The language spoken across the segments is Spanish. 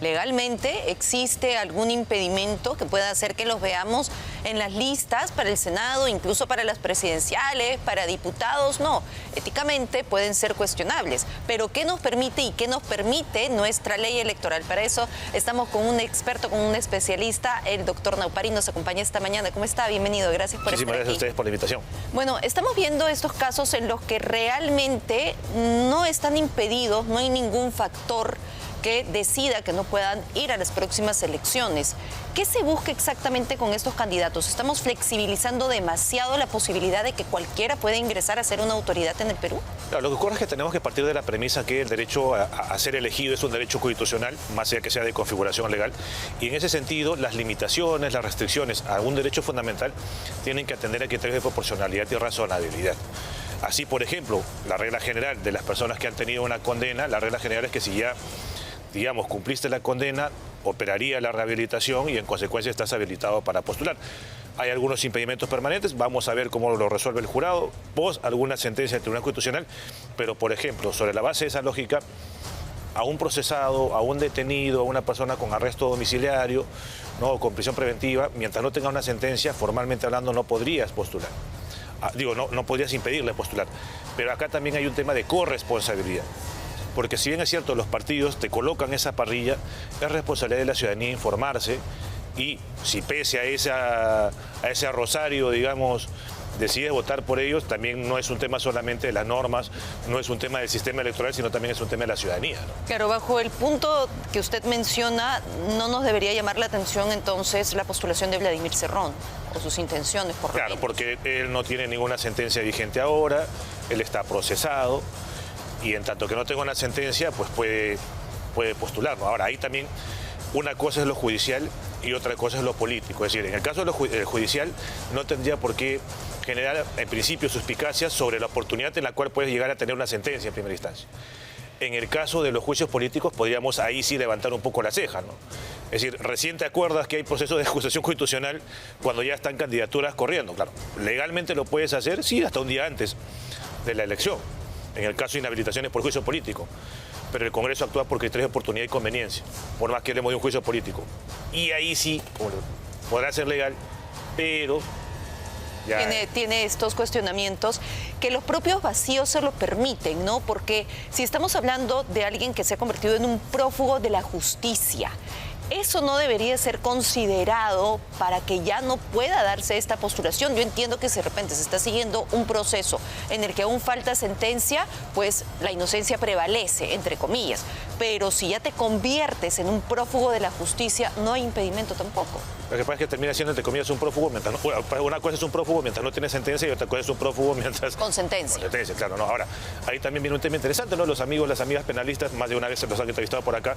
¿Legalmente existe algún impedimento que pueda hacer que los veamos en las listas para el Senado, incluso para las presidenciales, para diputados? No, éticamente pueden ser cuestionables, pero ¿qué nos permite y qué nos permite nuestra ley electoral? Para eso estamos con un experto, con un especialista, el doctor Naupari, nos acompaña esta mañana. ¿Cómo está? Bienvenido, gracias por estar aquí. Muchísimas gracias a ustedes por la invitación. Bueno, estamos viendo estos casos en los que realmente no están impedidos, no hay ningún factor que decida que no puedan ir a las próximas elecciones. ¿Qué se busca exactamente con estos candidatos? ¿Estamos flexibilizando demasiado la posibilidad de que cualquiera pueda ingresar a ser una autoridad en el Perú? Claro, lo que ocurre es que tenemos que partir de la premisa que el derecho a ser elegido es un derecho constitucional, más allá que sea de configuración legal, y en ese sentido las limitaciones, las restricciones a un derecho fundamental tienen que atender a criterios de proporcionalidad y razonabilidad. Así, por ejemplo, la regla general de las personas que han tenido una condena, la regla general es que si ya, digamos, cumpliste la condena, operaría la rehabilitación y en consecuencia estás habilitado para postular. Hay algunos impedimentos permanentes, vamos a ver cómo lo resuelve el jurado, post alguna sentencia del Tribunal Constitucional, pero por ejemplo, sobre la base de esa lógica, a un procesado, a un detenido, a una persona con arresto domiciliario, ¿no?, con prisión preventiva, mientras no tenga una sentencia, formalmente hablando, no podrías postular. No podrías impedirle postular. Pero acá también hay un tema de corresponsabilidad. Porque si bien es cierto, los partidos te colocan esa parrilla, es responsabilidad de la ciudadanía informarse y si pese a ese rosario, digamos, decide votar por ellos, también no es un tema solamente de las normas, no es un tema del sistema electoral, sino también es un tema de la ciudadanía, ¿no? Claro, bajo el punto que usted menciona, ¿no nos debería llamar la atención entonces la postulación de Vladimir Cerrón o sus intenciones por Claro, porque él no tiene ninguna sentencia vigente ahora, él está procesado, y en tanto que no tenga una sentencia, pues puede postularlo. Ahora, ahí también una cosa es lo judicial y otra cosa es lo político. Es decir, en el caso de lo judicial no tendría por qué generar en principio suspicacias sobre la oportunidad en la cual puedes llegar a tener una sentencia en primera instancia. En el caso de los juicios políticos podríamos ahí sí levantar un poco la ceja, ¿no? Es decir, recién te acuerdas que hay procesos de acusación constitucional cuando ya están candidaturas corriendo. Claro, legalmente lo puedes hacer, sí, hasta un día antes de la elección, en el caso de inhabilitaciones por juicio político. Pero el Congreso actúa por criterios de oportunidad y conveniencia, por más que hablemos de un juicio político. Y ahí sí podrá ser legal, pero ya tiene estos cuestionamientos que los propios vacíos se lo permiten, ¿no? Porque si estamos hablando de alguien que se ha convertido en un prófugo de la justicia, eso no debería ser considerado para que ya no pueda darse esta postulación. Yo entiendo que si de repente se está siguiendo un proceso en el que aún falta sentencia, pues la inocencia prevalece, entre comillas. Pero si ya te conviertes en un prófugo de la justicia, no hay impedimento tampoco. Lo que pasa es que termina siendo, entre comillas, un prófugo mientras no, una cosa es un prófugo mientras no tiene sentencia y otra cosa es un prófugo mientras... Con sentencia. Con sentencia, claro. No. Ahora, ahí también viene un tema interesante, ¿no? Los amigos, las amigas penalistas, más de una vez se los han entrevistado por acá,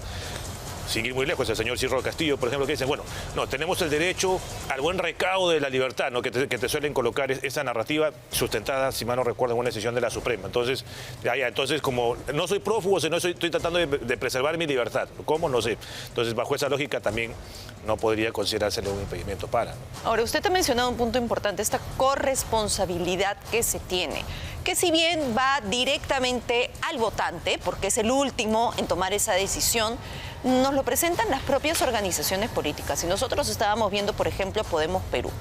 sin ir muy lejos, el señor Cirro Castillo, por ejemplo, que dicen, bueno, no, tenemos el derecho al buen recaudo de la libertad, ¿no?, que te suelen colocar esa narrativa sustentada, si mal no recuerdo, en una decisión de la Suprema. Entonces, entonces como no soy prófugo, sino estoy tratando de preservar mi libertad. ¿Cómo? No sé. Entonces, bajo esa lógica también no podría considerársele un impedimento para, ¿no? Ahora, usted ha mencionado un punto importante, esta corresponsabilidad que se tiene, que si bien va directamente al votante, porque es el último en tomar esa decisión, nos lo presentan las propias organizaciones políticas. Y nosotros estábamos viendo, por ejemplo, Podemos Perú,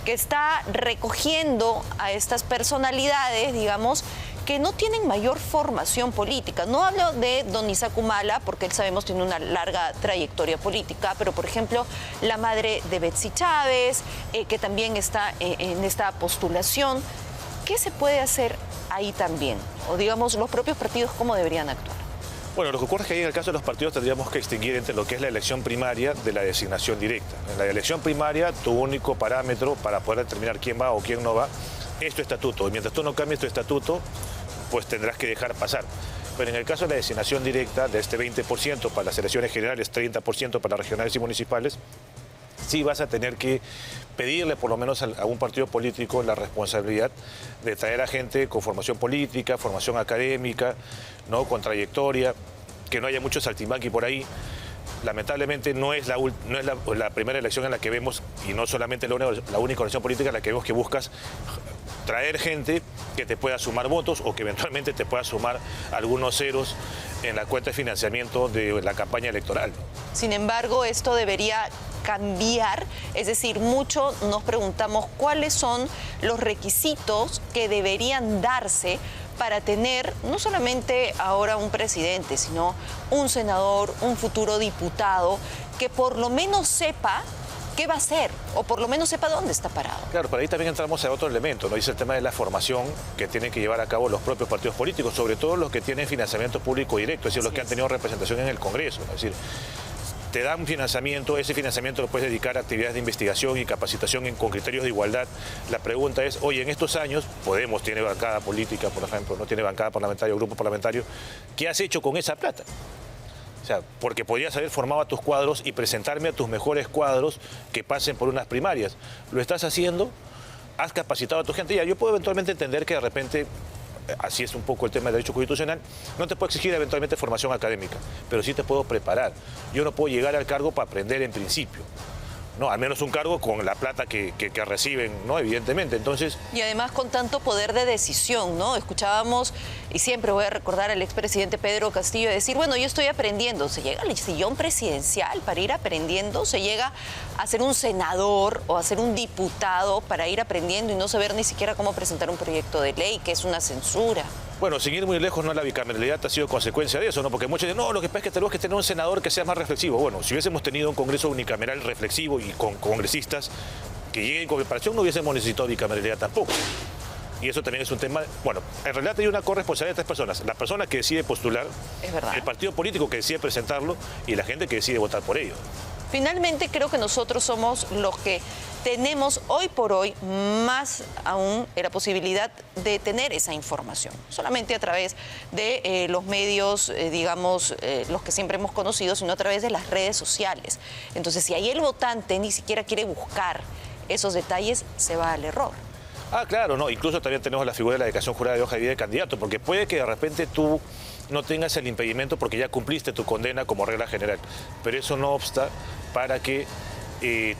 que está recogiendo a estas personalidades, digamos, que no tienen mayor formación política. No hablo de don Isaac Humala, porque él sabemos tiene una larga trayectoria política, pero por ejemplo la madre de Betsy Chávez, que también está en esta postulación. ¿Qué se puede hacer ahí también? O digamos, los propios partidos, ¿cómo deberían actuar? Bueno, lo que ocurre es que ahí en el caso de los partidos tendríamos que distinguir entre lo que es la elección primaria de la designación directa. En la elección primaria, tu único parámetro para poder determinar quién va o quién no va es tu estatuto. Y mientras tú no cambies tu estatuto, pues tendrás que dejar pasar. Pero en el caso de la designación directa, de este 20% para las elecciones generales, 30% para las regionales y municipales, sí vas a tener que pedirle por lo menos a un partido político la responsabilidad de traer a gente con formación política, formación académica, ¿no?, con trayectoria, que no haya mucho saltimbanqui por ahí. Lamentablemente no es la primera elección en la que vemos, y no solamente la única elección política en la que vemos que buscas traer gente que te pueda sumar votos o que eventualmente te pueda sumar algunos ceros en la cuenta de financiamiento de la campaña electoral. Sin embargo, esto debería cambiar, es decir, mucho nos preguntamos cuáles son los requisitos que deberían darse para tener no solamente ahora un presidente, sino un senador, un futuro diputado, que por lo menos sepa qué va a hacer, o por lo menos sepa dónde está parado. Claro, pero ahí también entramos a otro elemento, ¿no? Dice el tema de la formación que tienen que llevar a cabo los propios partidos políticos, sobre todo los que tienen financiamiento público directo, es decir, los que han tenido representación en el Congreso, ¿no? Es decir, te dan financiamiento, ese financiamiento lo puedes dedicar a actividades de investigación y capacitación con criterios de igualdad. La pregunta es, oye, en estos años, Podemos tiene bancada política, por ejemplo, no tiene bancada parlamentaria o grupo parlamentario, ¿qué has hecho con esa plata? O sea, porque podrías haber formado a tus cuadros y presentarme a tus mejores cuadros que pasen por unas primarias. ¿Lo estás haciendo? ¿Has capacitado a tu gente? Ya, yo puedo eventualmente entender que de repente, así es un poco el tema del derecho constitucional, no te puedo exigir eventualmente formación académica, pero sí te puedo preparar. Yo no puedo llegar al cargo para aprender en principio. No, al menos un cargo con la plata que reciben, ¿no? Evidentemente, entonces... Y además con tanto poder de decisión, ¿no? Escuchábamos, y siempre voy a recordar al expresidente Pedro Castillo decir, bueno, yo estoy aprendiendo. Se llega al sillón presidencial para ir aprendiendo, se llega a ser un senador o a ser un diputado para ir aprendiendo y no saber ni siquiera cómo presentar un proyecto de ley, que es una censura. Bueno, sin ir muy lejos, no, la bicameralidad ha sido consecuencia de eso, ¿no? Porque muchos dicen, no, lo que pasa es que tenemos que tener un senador que sea más reflexivo. Bueno, si hubiésemos tenido un Congreso unicameral reflexivo y con congresistas que lleguen con preparación, no hubiésemos necesitado bicameralidad tampoco. Y eso también es un tema... Bueno, en realidad hay una corresponsabilidad de tres personas. La persona que decide postular, es verdad, el partido político que decide presentarlo y la gente que decide votar por ello. Finalmente creo que nosotros somos los que tenemos hoy por hoy más aún la posibilidad de tener esa información, solamente a través de los medios, digamos, los que siempre hemos conocido, sino a través de las redes sociales. Entonces, si ahí el votante ni siquiera quiere buscar esos detalles, se va al error. Ah, claro, no. Incluso también tenemos la figura de la declaración jurada de hoja de vida de candidato, porque puede que de repente tú no tengas el impedimento porque ya cumpliste tu condena como regla general, pero eso no obsta para que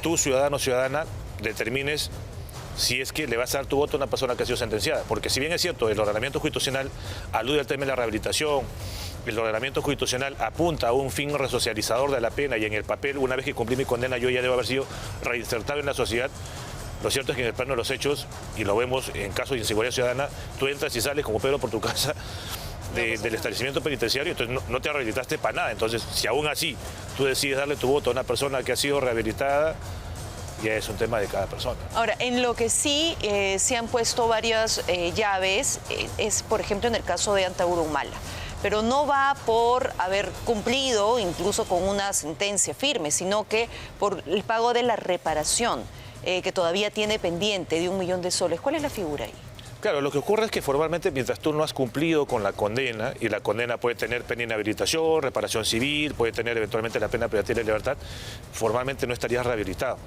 tú, ciudadano o ciudadana, determines si es que le vas a dar tu voto a una persona que ha sido sentenciada. Porque si bien es cierto, el ordenamiento constitucional alude al tema de la rehabilitación, el ordenamiento constitucional apunta a un fin resocializador de la pena y en el papel, una vez que cumplí mi condena, yo ya debo haber sido reinsertado en la sociedad. Lo cierto es que en el plano de los hechos, y lo vemos en casos de inseguridad ciudadana, tú entras y sales como Pedro por tu casa del establecimiento penitenciario, entonces no te rehabilitaste para nada. Entonces, si aún así tú decides darle tu voto a una persona que ha sido rehabilitada, ya es un tema de cada persona. Ahora, en lo que sí se han puesto varias llaves es, por ejemplo, en el caso de Antauro Humala. Pero no va por haber cumplido incluso con una sentencia firme, sino que por el pago de la reparación que todavía tiene pendiente de 1 millón de soles. ¿Cuál es la figura ahí? Claro, lo que ocurre es que formalmente mientras tú no has cumplido con la condena, y la condena puede tener pena de inhabilitación, reparación civil, puede tener eventualmente la pena privativa de libertad, formalmente no estarías rehabilitado.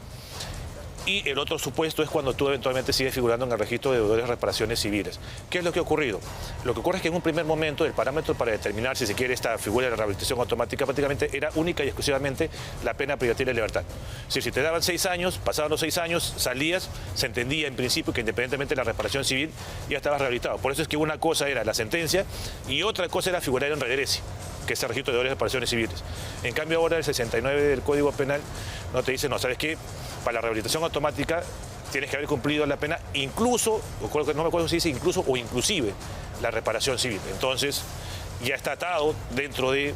Y el otro supuesto es cuando tú eventualmente sigues figurando en el registro de deudores de reparaciones civiles. ¿Qué es lo que ha ocurrido? Lo que ocurre es que en un primer momento el parámetro para determinar si se quiere esta figura de la rehabilitación automática prácticamente era única y exclusivamente la pena privativa de libertad. Es decir, si te daban 6 años, pasaban los 6 años, salías, se entendía en principio que independientemente de la reparación civil ya estabas rehabilitado. Por eso es que una cosa era la sentencia y otra cosa era figurar en redresi, que es el registro de deudores de reparaciones civiles. En cambio ahora el 69 del Código Penal no te dice, no, ¿sabes qué? Para la rehabilitación automática tienes que haber cumplido la pena, incluso, no me acuerdo si dice incluso o inclusive, la reparación civil. Entonces ya está atado dentro de,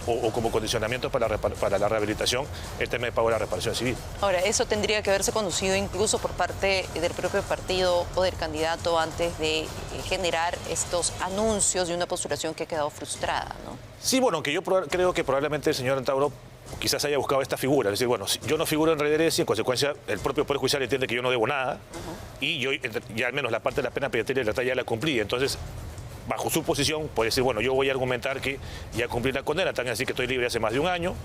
o como condicionamiento para la rehabilitación, el tema de pago de la reparación civil. Ahora, eso tendría que haberse conducido incluso por parte del propio partido o del candidato antes de generar estos anuncios de una postulación que ha quedado frustrada, ¿no? Sí, bueno, que yo creo que probablemente el señor Antauro quizás haya buscado esta figura, es decir, bueno, yo no figuro en redresi, en consecuencia el propio Poder Judicial entiende que yo no debo nada, y yo ya al menos la parte de la pena privativa de libertad ya la cumplí, entonces bajo su posición puede decir, bueno, yo voy a argumentar que ya cumplí la condena, también así que estoy libre hace más de 1 año,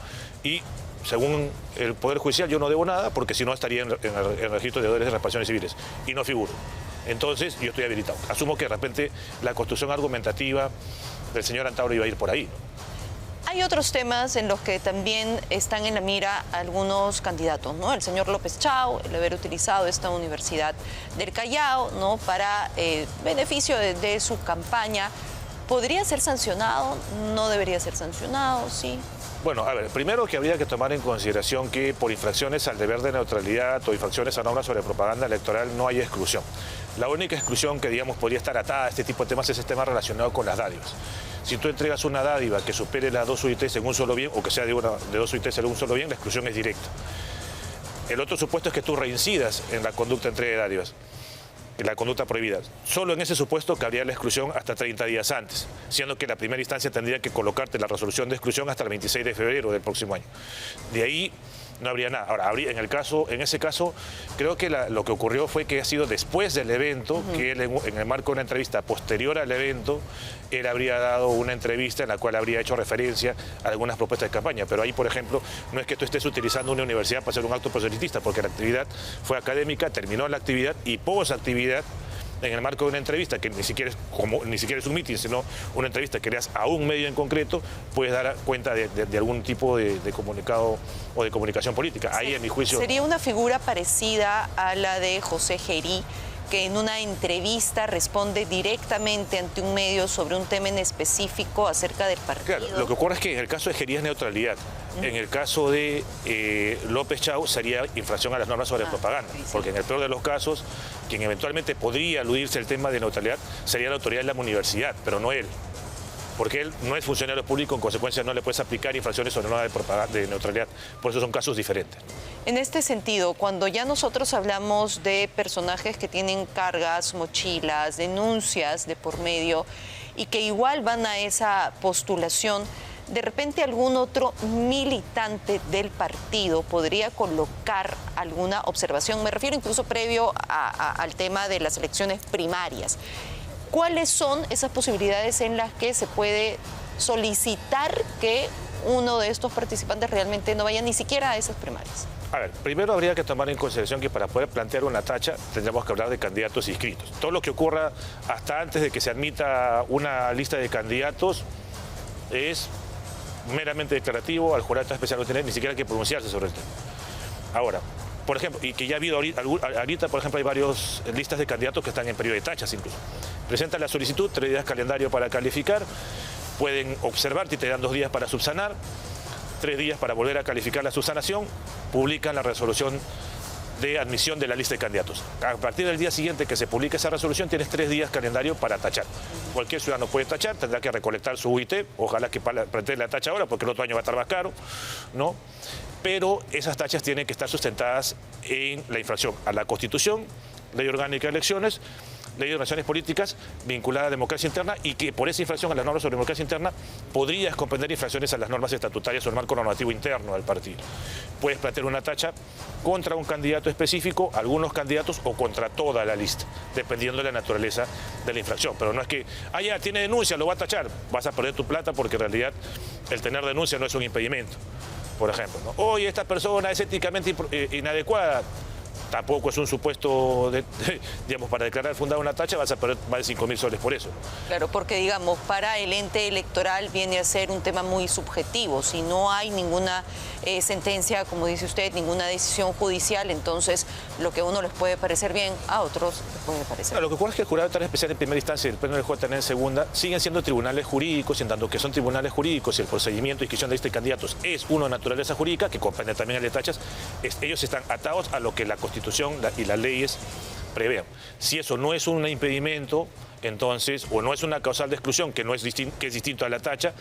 y según el Poder Judicial yo no debo nada, porque si no estaría en el registro de deudores de reparaciones civiles, y no figuro. Entonces yo estoy habilitado. Asumo que de repente la construcción argumentativa del señor Antauro iba a ir por ahí, ¿no? Hay otros temas en los que también están en la mira algunos candidatos, ¿no? El señor López Chao, el haber utilizado esta Universidad del Callao, ¿no? Para beneficio de su campaña. ¿Podría ser sancionado? ¿No debería ser sancionado? Sí. Bueno, a ver, primero que habría que tomar en consideración que por infracciones al deber de neutralidad o infracciones a normas sobre propaganda electoral no hay exclusión. La única exclusión que, digamos, podría estar atada a este tipo de temas es el tema relacionado con las dádivas. Si tú entregas una dádiva que supere las 2 UITs en un solo bien, o que sea de 2 UITs en un solo bien, la exclusión es directa. El otro supuesto es que tú reincidas en la conducta entre de dádivas, en la conducta prohibida. Solo en ese supuesto cabría la exclusión hasta 30 días antes, siendo que la primera instancia tendría que colocarte la resolución de exclusión hasta el 26 de febrero del próximo año. De ahí no habría nada. Ahora, en ese caso, creo que lo que ocurrió fue que ha sido después del evento, que él, en el marco de una entrevista posterior al evento, él habría dado una entrevista en la cual habría hecho referencia a algunas propuestas de campaña. Pero ahí, por ejemplo, no es que tú estés utilizando una universidad para hacer un acto proselitista, porque la actividad fue académica, terminó la actividad y post-actividad, en el marco de una entrevista, que ni siquiera es un meeting, sino una entrevista que le das a un medio en concreto, puedes dar cuenta de algún tipo de comunicado o de comunicación política. Ahí, en mi juicio... Sería una figura parecida a la de José Gerí, que en una entrevista responde directamente ante un medio sobre un tema en específico acerca del partido. Claro, lo que ocurre es que en el caso de Gerí es neutralidad. En el caso de López Chau sería infracción a las normas sobre propaganda, sí. Porque en el peor de los casos, quien eventualmente podría aludirse el tema de neutralidad sería la autoridad de la universidad, pero no él. Porque él no es funcionario público, en consecuencia no le puedes aplicar infracciones sobre normas de neutralidad. Por eso son casos diferentes. En este sentido, cuando ya nosotros hablamos de personajes que tienen cargas, mochilas, denuncias de por medio y que igual van a esa postulación, de repente algún otro militante del partido podría colocar alguna observación, me refiero incluso previo al tema de las elecciones primarias. ¿Cuáles son esas posibilidades en las que se puede solicitar que uno de estos participantes realmente no vaya ni siquiera a esas primarias? A ver, primero habría que tomar en consideración que para poder plantear una tacha tendríamos que hablar de candidatos inscritos. Todo lo que ocurra hasta antes de que se admita una lista de candidatos es meramente declarativo, al jurado especial no tiene ni siquiera que pronunciarse sobre el tema. Ahora, por ejemplo, y que ya ha habido ahorita, por ejemplo, hay varias listas de candidatos que están en periodo de tachas incluso. Presentan la solicitud, 3 días calendario para calificar, pueden observarte y te dan 2 días para subsanar, 3 días para volver a calificar la subsanación, publican la resolución de admisión de la lista de candidatos. A partir del día siguiente que se publique esa resolución, tienes 3 días calendario para tachar. Cualquier ciudadano puede tachar, tendrá que recolectar su UIT, ojalá que plantee la tacha ahora, porque el otro año va a estar más caro, ¿no? Pero esas tachas tienen que estar sustentadas en la infracción a la Constitución, Ley Orgánica de Elecciones, Ley de Relaciones Políticas vinculada a democracia interna, y que por esa infracción a las normas sobre democracia interna podrías comprender infracciones a las normas estatutarias o el marco normativo interno del partido. Puedes plantear una tacha contra un candidato específico, algunos candidatos o contra toda la lista, dependiendo de la naturaleza de la infracción. Pero no es que, ya tiene denuncia, lo va a tachar, vas a perder tu plata, porque en realidad el tener denuncia no es un impedimento. Por ejemplo, ¿no? Oye, esta persona es éticamente inadecuada. Tampoco es un supuesto, digamos, para declarar fundada una tacha vas a perder más de 5.000 soles por eso. Claro, porque digamos, para el ente electoral viene a ser un tema muy subjetivo. Si no hay ninguna sentencia, como dice usted, ninguna decisión judicial, entonces lo que a uno les puede parecer bien, a otros les puede parecer. Lo que ocurre es que el jurado de especial en primera instancia y el pleno del juez en segunda siguen siendo tribunales jurídicos, en tanto que son tribunales jurídicos y el procedimiento de inscripción de lista de candidatos es uno de naturaleza jurídica, que comprende también el de tachas, ellos están atados a lo que la Constitución y las leyes prevean. Si eso no es un impedimento, entonces, o no es una causal de exclusión, que es distinto a la tacha,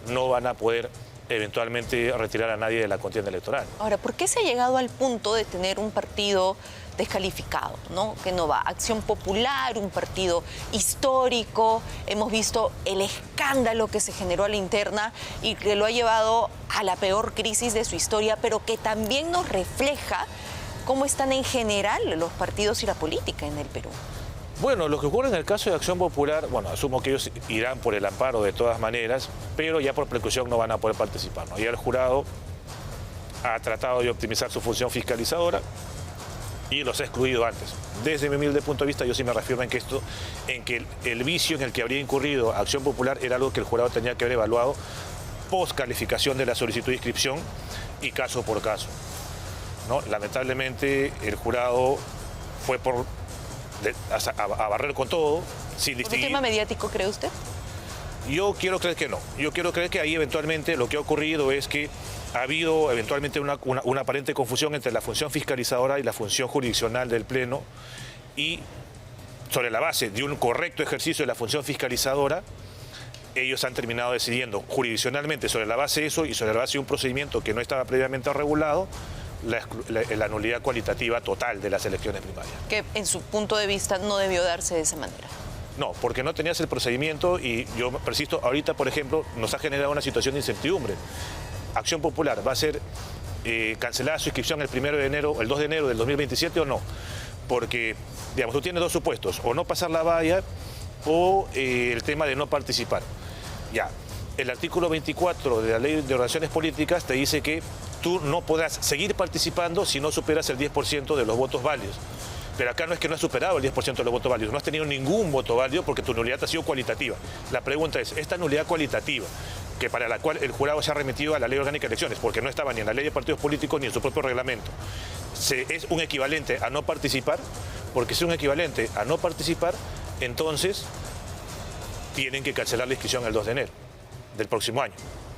no van a poder eventualmente retirar a nadie de la contienda electoral. Ahora, ¿por qué se ha llegado al punto de tener un partido descalificado, ¿no? Que no va? Acción Popular, un partido histórico, hemos visto el escándalo que se generó a la interna y que lo ha llevado a la peor crisis de su historia, pero que también nos refleja cómo están en general los partidos y la política en el Perú. Bueno, lo que ocurre en el caso de Acción Popular, bueno, asumo que ellos irán por el amparo de todas maneras, pero ya por precaución no van a poder participar, ¿no? Ya el jurado ha tratado de optimizar su función fiscalizadora y los ha excluido antes. Desde mi humilde punto de vista, yo sí me refiero en que el vicio en el que habría incurrido Acción Popular era algo que el jurado tenía que haber evaluado post calificación de la solicitud de inscripción y caso por caso, ¿no? Lamentablemente el jurado fue a barrer con todo, sin distinguir. ¿Un tema mediático, cree usted? Yo quiero creer que no. Yo quiero creer que ahí eventualmente lo que ha ocurrido es que ha habido eventualmente una aparente confusión entre la función fiscalizadora y la función jurisdiccional del Pleno, y sobre la base de un correcto ejercicio de la función fiscalizadora, ellos han terminado decidiendo jurisdiccionalmente sobre la base de eso y sobre la base de un procedimiento que no estaba previamente regulado, la nulidad cualitativa total de las elecciones primarias. Que en su punto de vista no debió darse de esa manera. No, porque no tenías el procedimiento y yo persisto, ahorita por ejemplo nos ha generado una situación de incertidumbre. Acción Popular va a ser cancelada su inscripción el 2 de enero del 2027 o no, porque digamos, tú tienes dos supuestos, o no pasar la valla o el tema de no participar. Ya, el artículo 24 de la Ley de Organizaciones Políticas te dice que tú no podrás seguir participando si no superas el 10% de los votos válidos. Pero acá no es que no has superado el 10% de los votos válidos, no has tenido ningún voto válido porque tu nulidad ha sido cualitativa. La pregunta es, esta nulidad cualitativa, que para la cual el jurado se ha remitido a la Ley Orgánica de Elecciones, porque no estaba ni en la Ley de Partidos Políticos ni en su propio reglamento, ¿es un equivalente a no participar? Porque si es un equivalente a no participar, entonces tienen que cancelar la inscripción el 2 de enero del próximo año.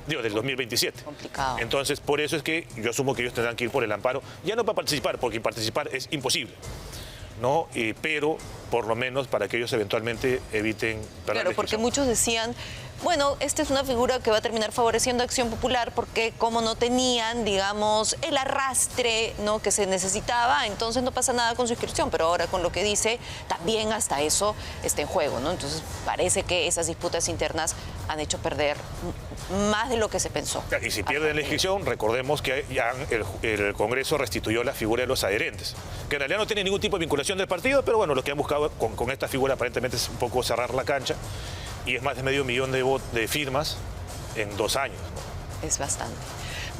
Digo, del 2027. Complicado. Entonces, por eso es que yo asumo que ellos tendrán que ir por el amparo, ya no para participar, porque participar es imposible, ¿no? Pero por lo menos para que ellos eventualmente eviten perder. Claro, porque muchos decían, bueno, esta es una figura que va a terminar favoreciendo a Acción Popular porque como no tenían, digamos, el arrastre, ¿no?, que se necesitaba, entonces no pasa nada con su inscripción, pero ahora con lo que dice, también hasta eso está en juego, ¿no? Entonces parece que esas disputas internas han hecho perder más de lo que se pensó. Y si pierden la inscripción, recordemos que ya el Congreso restituyó la figura de los adherentes, que en realidad no tiene ningún tipo de vinculación del partido, pero bueno, lo que han buscado con esta figura aparentemente es un poco cerrar la cancha, y es más de 500.000 de firmas en 2 años, ¿no? Es bastante.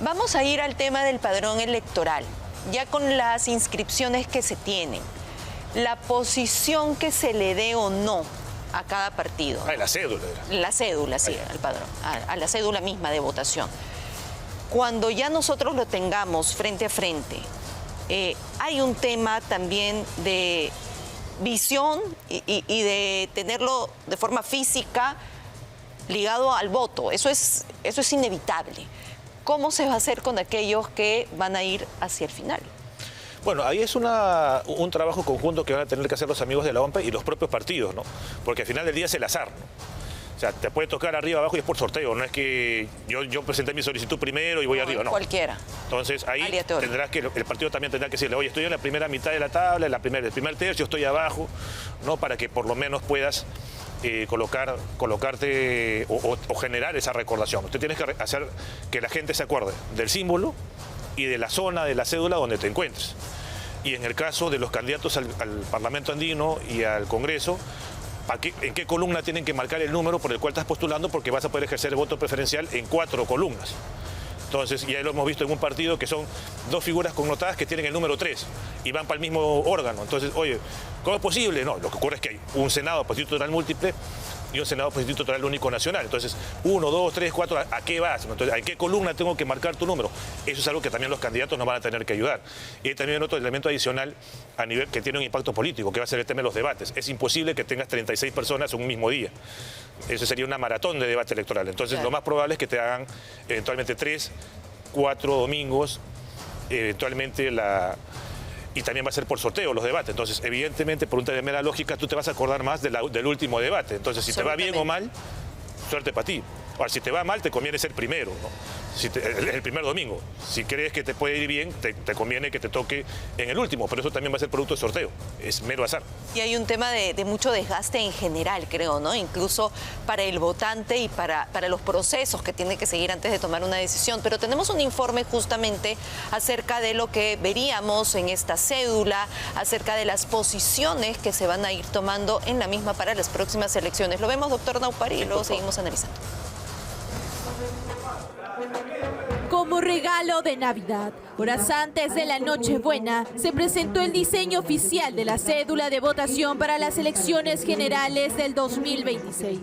Vamos a ir al tema del padrón electoral, ya con las inscripciones que se tienen, la posición que se le dé o no a cada partido. La cédula. La cédula, sí, al padrón, a la cédula misma de votación. Cuando ya nosotros lo tengamos frente a frente, hay un tema también de visión y de tenerlo de forma física ligado al voto. Eso es inevitable. ¿Cómo se va a hacer con aquellos que van a ir hacia el final? Bueno, ahí es un trabajo conjunto que van a tener que hacer los amigos de la OMPE y los propios partidos, ¿no? Porque al final del día es el azar, ¿no? O sea, te puede tocar arriba, abajo y es por sorteo. No es que yo presenté mi solicitud primero y voy arriba, no. Cualquiera. Entonces ahí aleatorio. Tendrás que, el partido también tendrá que decirle, oye, estoy en la primera mitad de la tabla, el primer tercio, estoy abajo, ¿no? Para que por lo menos puedas colocarte o generar esa recordación. Usted tienes que hacer que la gente se acuerde del símbolo y de la zona de la cédula donde te encuentres. Y en el caso de los candidatos al Parlamento Andino y al Congreso, ¿en qué columna tienen que marcar el número por el cual estás postulando? Porque vas a poder ejercer el voto preferencial en 4 columnas. Entonces, ya lo hemos visto en un partido que son 2 figuras connotadas que tienen el número 3 y van para el mismo órgano. Entonces, oye, ¿cómo es posible? No, lo que ocurre es que hay un Senado por distrito electoral múltiple y un Senado por distrito electoral único nacional. Entonces, 1, 2, 3, 4, ¿a qué vas? Entonces, ¿en qué columna tengo que marcar tu número? Eso es algo que también los candidatos nos van a tener que ayudar. Y hay también otro elemento adicional a nivel que tiene un impacto político, que va a ser el tema de los debates. Es imposible que tengas 36 personas en un mismo día. Eso sería una maratón de debate electoral. Entonces, claro, lo más probable es que te hagan eventualmente 3, 4 domingos, eventualmente y también va a ser por sorteo los debates. Entonces, evidentemente, por un tema de mera lógica, tú te vas a acordar más del último debate. Entonces, si te va bien o mal, suerte para ti. Ahora, si te va mal, te conviene ser primero, ¿no? El primer domingo. Si crees que te puede ir bien, te conviene que te toque en el último, pero eso también va a ser producto de sorteo. Es mero azar. Y hay un tema de mucho desgaste en general, creo, ¿no? Incluso para el votante y para los procesos que tiene que seguir antes de tomar una decisión. Pero tenemos un informe justamente acerca de lo que veríamos en esta cédula, acerca de las posiciones que se van a ir tomando en la misma para las próximas elecciones. Lo vemos, doctor Naupari, y luego seguimos analizando. Como regalo de Navidad. Horas antes de la Nochebuena, se presentó el diseño oficial de la cédula de votación para las elecciones generales del 2026.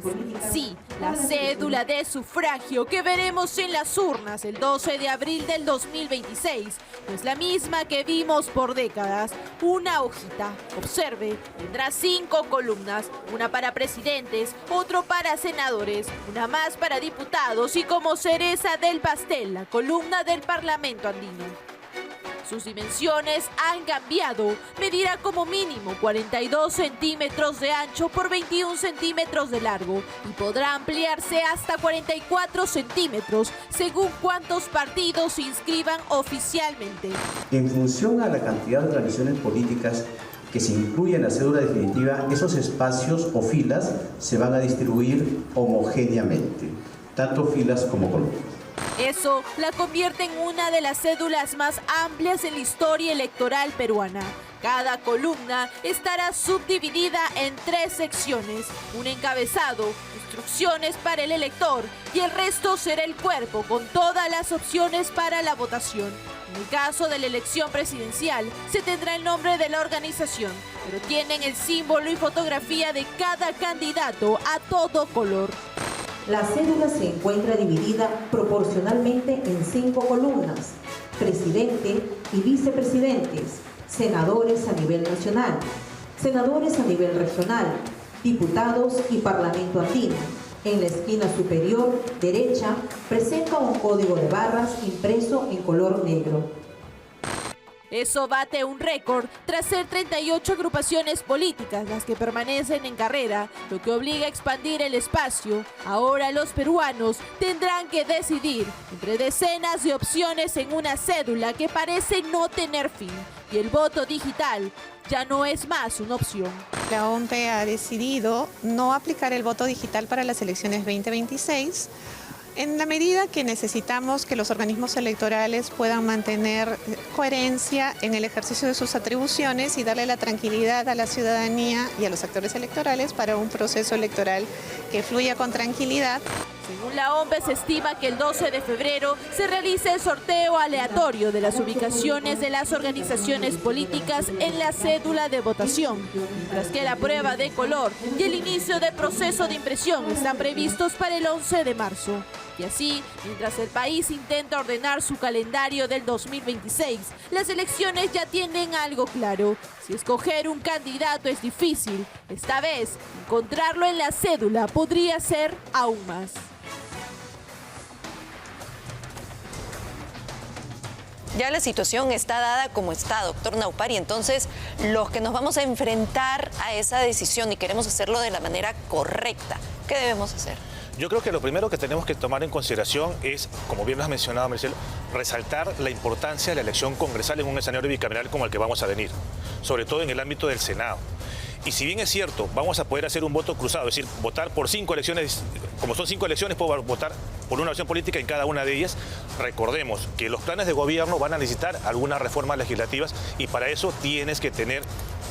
Sí, la cédula de sufragio que veremos en las urnas el 12 de abril del 2026 no es la misma que vimos por décadas. Una hojita, observe, tendrá 5 columnas, una para presidentes, otro para senadores, una más para diputados y como cereza del pastel, la columna del Parlamento andino. Sus dimensiones han cambiado. Medirá como mínimo 42 centímetros de ancho por 21 centímetros de largo y podrá ampliarse hasta 44 centímetros según cuántos partidos se inscriban oficialmente. En función a la cantidad de organizaciones políticas que se incluyen en la cédula definitiva, esos espacios o filas se van a distribuir homogéneamente, tanto filas como columnas. Eso la convierte en una de las cédulas más amplias en la historia electoral peruana. Cada columna estará subdividida en 3 secciones, un encabezado, instrucciones para el elector y el resto será el cuerpo con todas las opciones para la votación. En el caso de la elección presidencial, se tendrá el nombre de la organización, pero tienen el símbolo y fotografía de cada candidato a todo color. La cédula se encuentra dividida proporcionalmente en 5 columnas: presidente y vicepresidentes, senadores a nivel nacional, senadores a nivel regional, diputados y Parlamento andino. En la esquina superior derecha presenta un código de barras impreso en color negro. Eso bate un récord tras ser 38 agrupaciones políticas las que permanecen en carrera, lo que obliga a expandir el espacio. Ahora los peruanos tendrán que decidir entre decenas de opciones en una cédula que parece no tener fin. Y el voto digital ya no es más una opción. La OMPE ha decidido no aplicar el voto digital para las elecciones 2026. En la medida que necesitamos que los organismos electorales puedan mantener coherencia en el ejercicio de sus atribuciones y darle la tranquilidad a la ciudadanía y a los actores electorales para un proceso electoral que fluya con tranquilidad. Según la OMPE, se estima que el 12 de febrero se realice el sorteo aleatorio de las ubicaciones de las organizaciones políticas en la cédula de votación, mientras que la prueba de color y el inicio del proceso de impresión están previstos para el 11 de marzo. Y así, mientras el país intenta ordenar su calendario del 2026, las elecciones ya tienen algo claro. Si escoger un candidato es difícil, esta vez encontrarlo en la cédula podría ser aún más. Ya la situación está dada como está, doctor Naupari. Entonces, los que nos vamos a enfrentar a esa decisión y queremos hacerlo de la manera correcta, ¿qué debemos hacer? Yo creo que lo primero que tenemos que tomar en consideración es, como bien lo has mencionado, Marcelo, resaltar la importancia de la elección congresal en un escenario bicameral como el que vamos a venir, sobre todo en el ámbito del Senado. Y si bien es cierto, vamos a poder hacer un voto cruzado, es decir, votar por 5 elecciones, como son 5 elecciones, puedo votar por una opción política en cada una de ellas. Recordemos que los planes de gobierno van a necesitar algunas reformas legislativas y para eso tienes que tener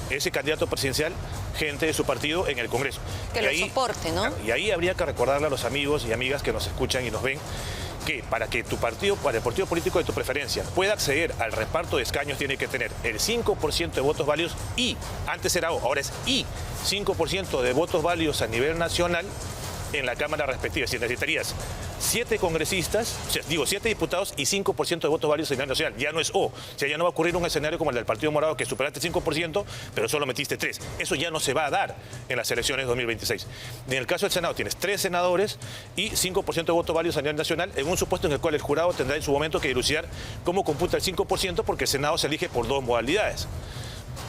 ese candidato presidencial, gente de su partido en el Congreso. Que lo soporte, ¿no? Y ahí habría que recordarle a los amigos y amigas que nos escuchan y nos ven que para que tu partido, para el partido político de tu preferencia, pueda acceder al reparto de escaños, tiene que tener el 5% de votos válidos y, antes era O, ahora es y, 5% de votos válidos a nivel nacional en la Cámara respectiva. Si necesitarías 7 congresistas, o sea, digo 7 diputados y 5% de votos válidos a nivel nacional. Ya no es O. O sea, ya no va a ocurrir un escenario como el del Partido Morado que superaste el 5%, pero solo metiste 3. Eso ya no se va a dar en las elecciones 2026. En el caso del Senado tienes 3 senadores y 5% de votos válidos a nivel nacional en un supuesto en el cual el jurado tendrá en su momento que dilucidar cómo computa el 5% porque el Senado se elige por 2 modalidades.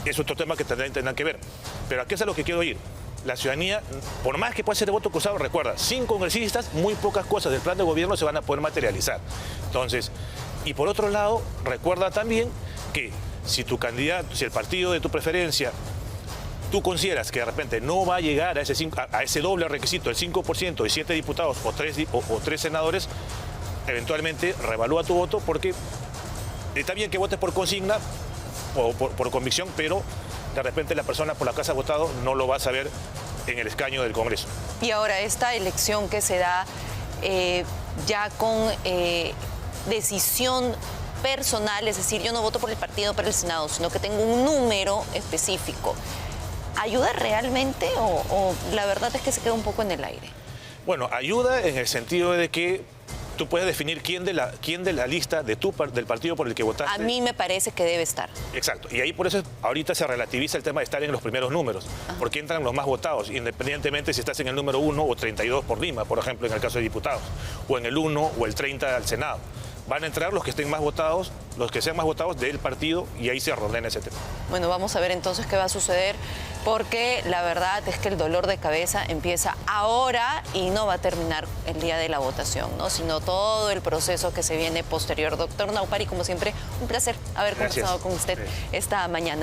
Es otro tema que tendrán que ver. Pero aquí es a lo que quiero ir. La ciudadanía, por más que pueda ser de voto cruzado, recuerda, sin congresistas, muy pocas cosas del plan de gobierno se van a poder materializar. Entonces, y por otro lado, recuerda también que si tu candidato, si el partido de tu preferencia, tú consideras que de repente no va a llegar a ese doble requisito, el 5% y 7 diputados o 3 senadores, eventualmente revalúa tu voto porque está bien que votes por consigna o por convicción, pero de repente la persona por la que has votado no lo va a saber en el escaño del Congreso. Y ahora esta elección que se da ya con decisión personal, es decir, yo no voto por el partido para el Senado, sino que tengo un número específico. ¿Ayuda realmente o la verdad es que se queda un poco en el aire? Bueno, ayuda en el sentido de que tú puedes definir quién de la lista del partido por el que votaste. A mí me parece que debe estar. Exacto. Y ahí por eso ahorita se relativiza el tema de estar en los primeros números, porque entran los más votados, independientemente si estás en el número 1 o 32 por Lima, por ejemplo, en el caso de diputados, o en el 1 o el 30 al Senado. Van a entrar los que estén más votados, los que sean más votados del partido, y ahí se ordena ese tema. Bueno, vamos a ver entonces qué va a suceder, porque la verdad es que el dolor de cabeza empieza ahora y no va a terminar el día de la votación, ¿no? Sino todo el proceso que se viene posterior. Doctor Naupari, como siempre, un placer haber conversado con usted esta mañana.